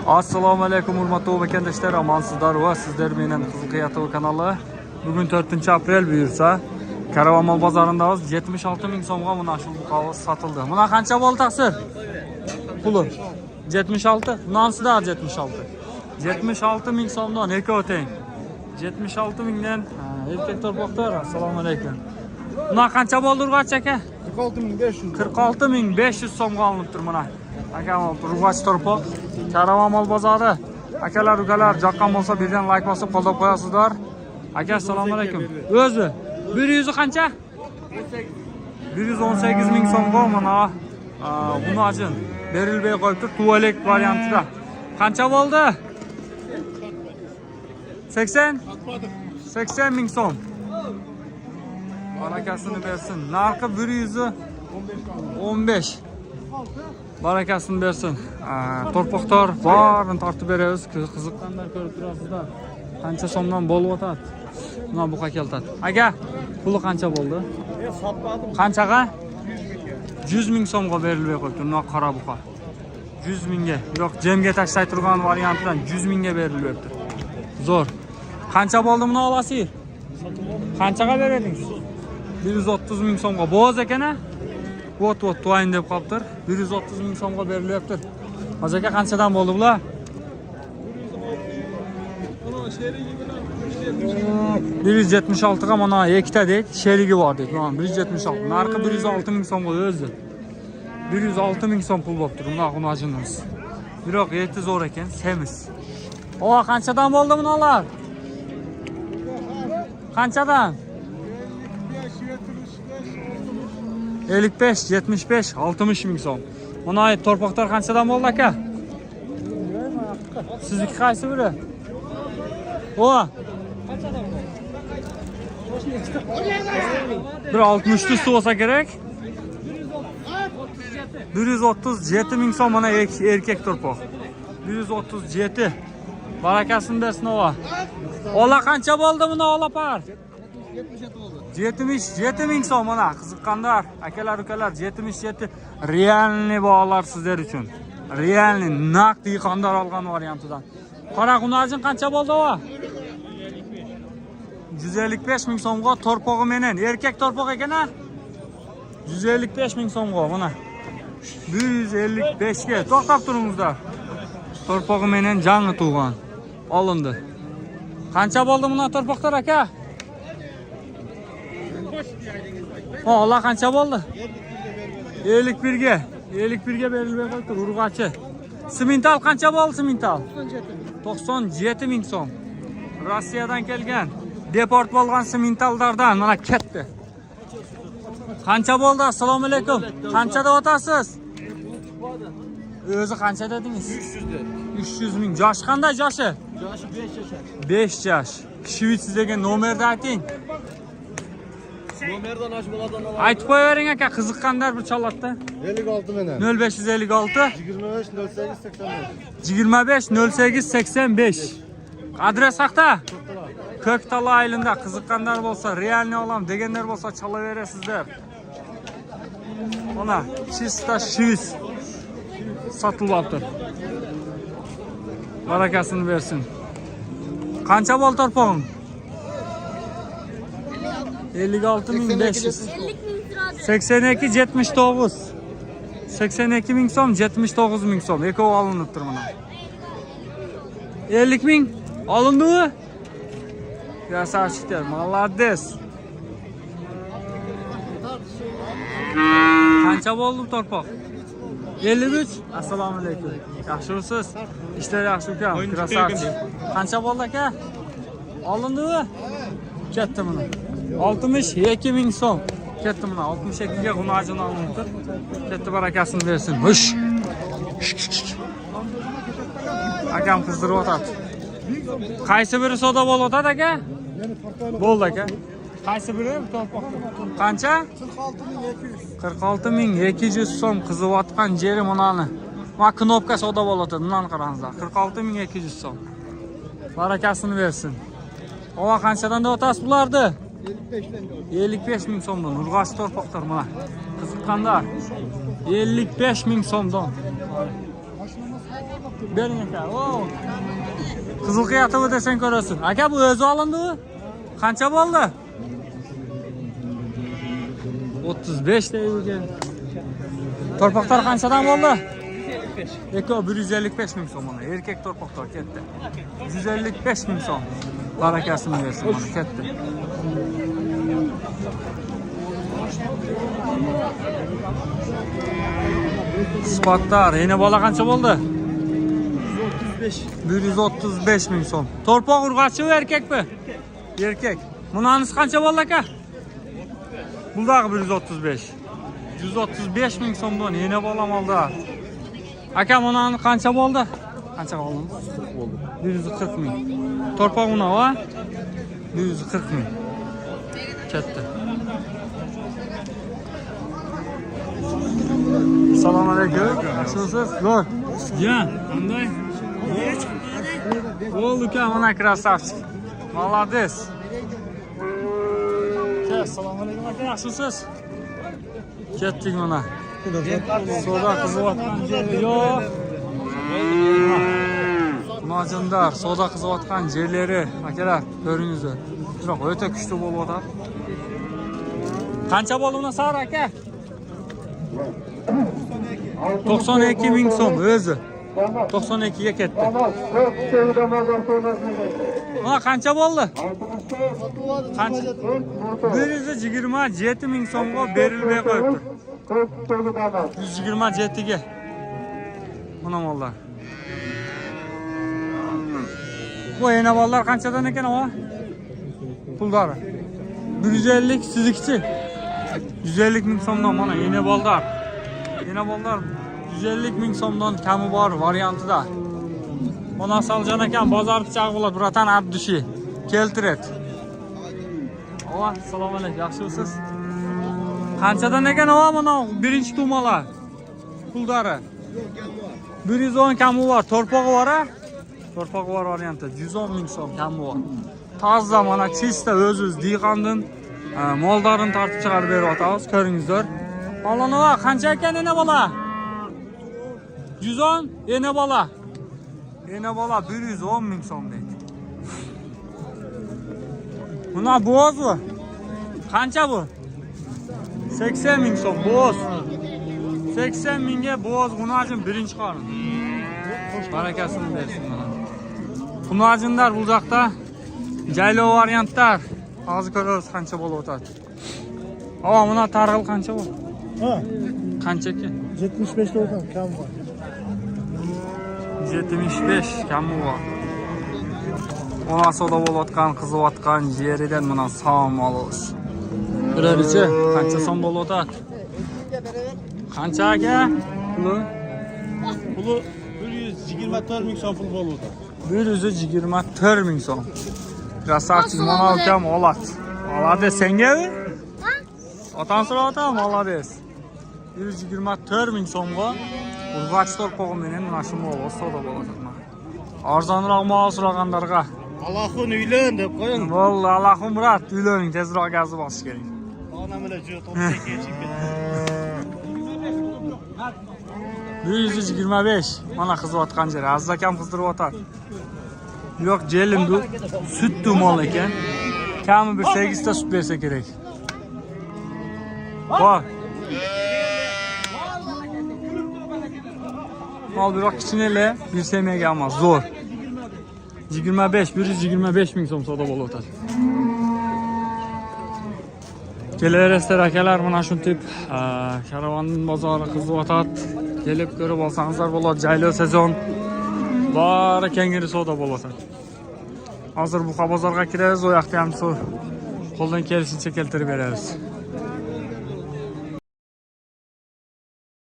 Assalomu alaykum hurmatli vatandoshlar, amansizlar va sizlar mening Qizil Qiyatov kanali. Bugun 4-aprel buyursa, Karavan mol bozorindamiz. 76 ming so'mga mana shu qog'oz sotildi. Buna qancha bo'ldi taqsir? Puli 76, nonsida 76. 76 ming so'mdan ekov teng. 76 mingdan erkak torpoqlar. Assalomu alaykum. Buna qancha bo'ldi urg'ach aka? 46500. 46500 so'mga olinibdir mana. Aka urg'ach torpoq. Karavan mol bozori. Akalar, ukalar, joqqan bo'lsa birdan like bosib qo'llab qo'yasizlar. Aka assalomu alaykum. O'zi 100 qancha? 118 ming so'mga mana buni ajin berilmay qo'yibdi tuvalek variantida. Qancha bo'ldi? 80 ming so'm. Barakasini bersin. Narxi 115. Barakasini bersin. Torpoqtor barini tortib beramiz. Qiziqqanlar ko'rib turasizlar. Qancha so'mdan bo'lib o'tadi? Mana buqa keltadi. Aka, puli qancha bo'ldi? Qanchaga? 100 ming so'mga berilmay qo'yibdi. Mana qora buqa. 100 mingga. Yo'q, jemga tashlay turgan variantdan 100 mingga berilibdi. Zo'r. Qancha bo'ldi buni olasiz? Qanchaga beredingiz? 130 ming so'mga. Bo'z ekana? Vot tuayin deb qolibdir. 130 ming so'mga berilyaptir. Hozir aka qanchadan bo'ldi bular? 176 ga mana ikkita dek, sherigi bor dek. Mana 176. Narxi 106 ming so'mga o'zi. 106 ming so'm pul bo'libdir. Buni xunajinimiz. Biroq eti zo'r ekan, semiz. O, qanchadan bo'ldi bunalar? Qanchadan? 55, 75, 60 ming so'm. Buna torpoqlar qanchadan bo'ldi aka? Sizniki qaysi biri? O. Bir 60 tuz olsa kerak. 137 ming so'm mana erkak torpoq. 137. Barakasini bersin ova. Ola qancha bo'ldi buni olapar? 77 ming so'm mana qiziqqanlar, akalar, ukalar 77 realniy bolalar sizlar uchun. Realniy naqd yig'ondor olgan variantidan. Qora qunajin qancha bo'ldi ova? 155 ming so'mga torpog'i menen, erkak torpoq ekan-a? 155 ming so'mga mana. 155 ga to'xtab turingizlar. Torpog'i menen jangi tug'an. Olindi. Qancha bo'ldi buni torpoqlar aka? Allah qancha bo'ldi? 51 ga. 51 ga berilmay qo'yibdi urg'achi. Simental qancha bo'ldi simental? 97 ming so'm. Rossiyadan kelgan. Deport bo'lgan simentallardan mana ketdi. Qancha bo'ldi? Assalomu alaykum. Qanchada o'tasiz? O'zi qancha dedingiz? 300 ming. Yosh qanday yoshi? Yoshi 5 yaş. 5 yosh. Shvits degan nomerni ayting. Nomerdan aç boladan alalım. Aytib qo'yavering aka, qiziqqanlar bir challatda. 56 menen. 0556 25 08 85. 25 08 85. Adres haqda? Ko'ktala aylinda qiziqqanlar bo'lsa, realni olam deganlar bo'lsa chalaverasizlar. Mana chista shvis sotilyapti. Barakasini bersin. Qancha bo'ldi torpog'im? 56.500. 82 79. 82 ming so'm, 79 ming so'm. Ekov olinibdir mana. 50 ming olindimi? Krasavchiklar, молодец. Qancha bo'ldi torpoq? 53. Assalomu alaykum. Yaxshimisiz? Ishlar yaxshi ukam. Krasavchik. Qancha bo'ldi aka? Olindimi? Ketdi mana. 62 ming so'm. Ketdi mana. 62 ga xunajin olinibdi. Ketdi barakasini bersin. Hush. Akam qizdirib o'tadi. Qaysi biri soda bo'lib o'tadi aka? Bo'ldi aka. Qaysi biri torpoq? Qancha? 46200 so'm qiziyotgan jeri bunani. Mana knopka soda bo'lib o'tadi. Bundan qarangizlar. 46200 so'm. Barakasini bersin. Ova qanchadan da o'tasiz bularni? 55 ming so'mdan. Urg'och torpoqlar mana. Qiziqqanlar. 55 ming so'mdan. Bering aka. Oo. Qizil qiyatib desang ko'rasin. Aka bu o'zi olindi-mi? Qancha bo'ldi? 35 deydi. Torpaqlar qanchadan bo'ldi? 155 ming so'm mana. Erkak torpaqlar ketdi. 155 ming so'm. Barakasini bersin mana ketdi. Spatlar, yeni bola qancha bo'ldi? 135 ming so'm. Torpaq urg'achi u erkakmi? Erkak. Bunanisi qancha bo'ldi aka? Buldagi 135. 135 ming so'mdan yeni bolam oldi. Aka bunani qancha bo'ldi? Qancha oldim? 40 bo'ldi. 140 ming. Torpaq uni va 140 ming. Ketdi. Assalomu alaykum. Yaxshimisiz? Zo'r. Ya, qanday? Bo'ldi uka, mana krasavchik. Молодец. Assalomu alaykum aka, yaxshimisiz? Ketdik mana. Soda qiziyotgan jeri yo'q. Majindar, soda qiziyotgan yerlari, akalar, ko'ringizlar. Biroq o'ta kuchli bo'lyapti. Qancha bo'ldi buni sar aka? 92 ming so'm o'zi. 92 ga ketdi. Mana qancha bo'ldi? Qancha? 127 ming so'mga berilmay qo'yibdi. 127 ga. Mana mollar. Bu yana bollar qanchadan ekan o? Puldori. 150 sizikchi. 150 ming so'mdan mana yana bollar. Yana bollar 150 ming so'mdan kami bor variantida. Mana Saljon ekan bozor pichog'i bo'ladi, buratan abdushi. Keltiret. Ava, assalomu alaykum. Yaxshimisiz? Qanchadan ekan ava mana birinchi tumolar? Puldori. 110 kami bor, torpog'i bor-a? Torpog'i bor variantda 110 ming so'm kami bor. Toza mana chista o'z dehqondan moldorini tortib chiqarib beryapmiz, ko'ringizlar. Olanova qancha ekan ena bola? 110 ena bola. Ena bola 110 ming so'm deydi. Buna bo'zmi? Qancha bu? 80 ming so'm bo'z. 80 mingga bo'z g'unajin birinchi qorin. Barakasini bersin mana. G'unajinlar bu yoqda jaylov variantlar. Hozir ko'ramiz qancha bo'lib o'tadi. Ava, buna targ'il qancha bu? Ha. Qancha ekan? 75 ta o'tan kam bor. 75 kami bor. Ona soda bo'layotgan, qiziyotgan yeridan mana so'm olamiz. Ko'rarichi, qancha so'm bo'layotadi? Qancha aka? Puli 124 ming so'm pul bo'ldi. 124 ming so'm. Krasavchik mana ukam oladi. Oladi senga-mi? Otan so'rata, молодец. 124 ming so'mga urg'ach torpog'i bilan mana shu mol soda bo'ladi. Arzonroq mol so'raganlarga Allohun uylan deb qo'ying. Vallahi Allohim murat, uylaning tezroq gazni bosish kerak. Onam bilan juda to'g'ri kelishib ketdi. 125 mana qiziyotgan jeri, azizakam qizdirib o'tar. Yo'q, jelimdu, sutdu mol ekan. Kami bir 8 ta sut bersa kerak. Bor. Mol biroq kichinalar, bir semaga emas, zo'r. 125 ming so'm savdo bo'lib o'tadi. Kelaverasizlar akalar, mana shu tip karavan bozori qizib o'tadi. Kelib ko'rib olsangizlar bo'ladi, jaylov sezon. Bari kengiri savdo bo'lib o'tadi. Hozir bu bozorga kiramiz, o yoqda ham qo'ldan kelishicha keltirib beramiz.